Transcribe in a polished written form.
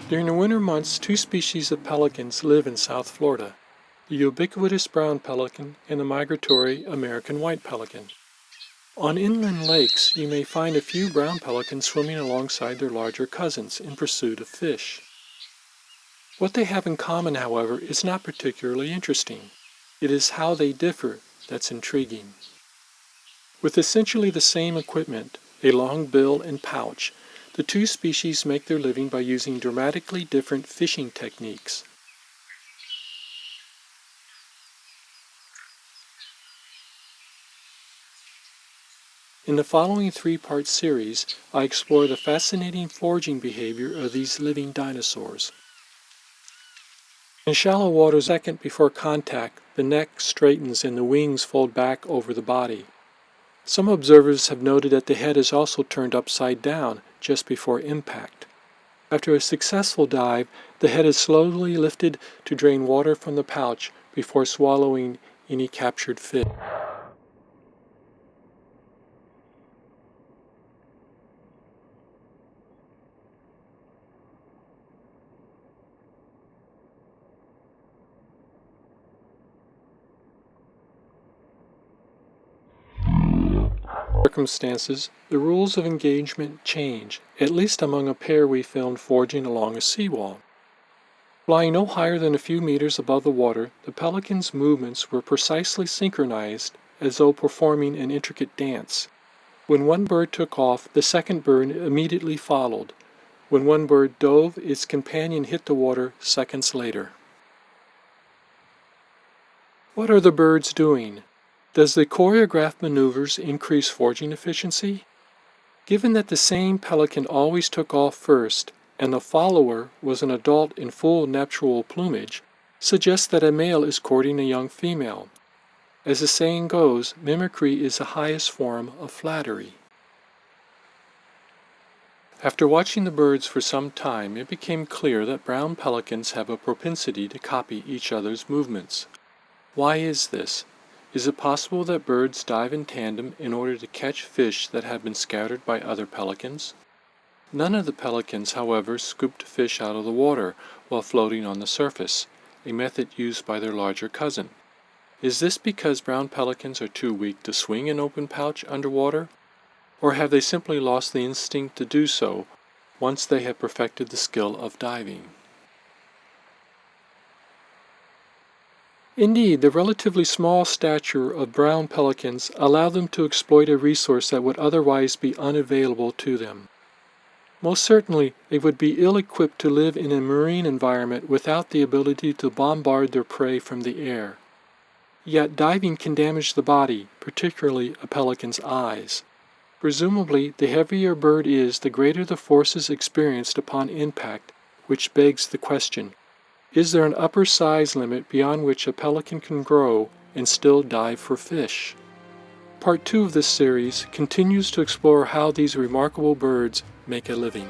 During the winter months, two species of pelicans live in South Florida, the ubiquitous brown pelican and the migratory American white pelican. On inland lakes, you may find a few brown pelicans swimming alongside their larger cousins in pursuit of fish. What they have in common, however, is not particularly interesting. It is how they differ that's intriguing. With essentially the same equipment, a long bill and pouch, the two species make their living by using dramatically different fishing techniques. In the following three-part series, I explore the fascinating foraging behavior of these living dinosaurs. In shallow waters, a second before contact, the neck straightens and the wings fold back over the body. Some observers have noted that the head is also turned upside down just before impact. After a successful dive, the head is slowly lifted to drain water from the pouch before swallowing any captured fish. Circumstances, the rules of engagement change, at least among a pair we filmed foraging along a seawall. Flying no higher than a few meters above the water, the pelicans' movements were precisely synchronized as though performing an intricate dance. When one bird took off, the second bird immediately followed. When one bird dove, its companion hit the water seconds later. What are the birds doing? Does the choreographed maneuvers increase foraging efficiency? Given that the same pelican always took off first, and the follower was an adult in full nuptial plumage, suggests that a male is courting a young female. As the saying goes, mimicry is the highest form of flattery. After watching the birds for some time, it became clear that brown pelicans have a propensity to copy each other's movements. Why is this? Is it possible that birds dive in tandem in order to catch fish that have been scattered by other pelicans? None of the pelicans, however, scooped fish out of the water while floating on the surface, a method used by their larger cousin. Is this because brown pelicans are too weak to swing an open pouch underwater? Or have they simply lost the instinct to do so once they have perfected the skill of diving? Indeed, the relatively small stature of brown pelicans allow them to exploit a resource that would otherwise be unavailable to them. Most certainly, they would be ill-equipped to live in a marine environment without the ability to bombard their prey from the air. Yet diving can damage the body, particularly a pelican's eyes. Presumably, the heavier a bird is, the greater the forces experienced upon impact, which begs the question: is there an upper size limit beyond which a pelican can grow and still dive for fish? Part 2 of this series continues to explore how these remarkable birds make a living.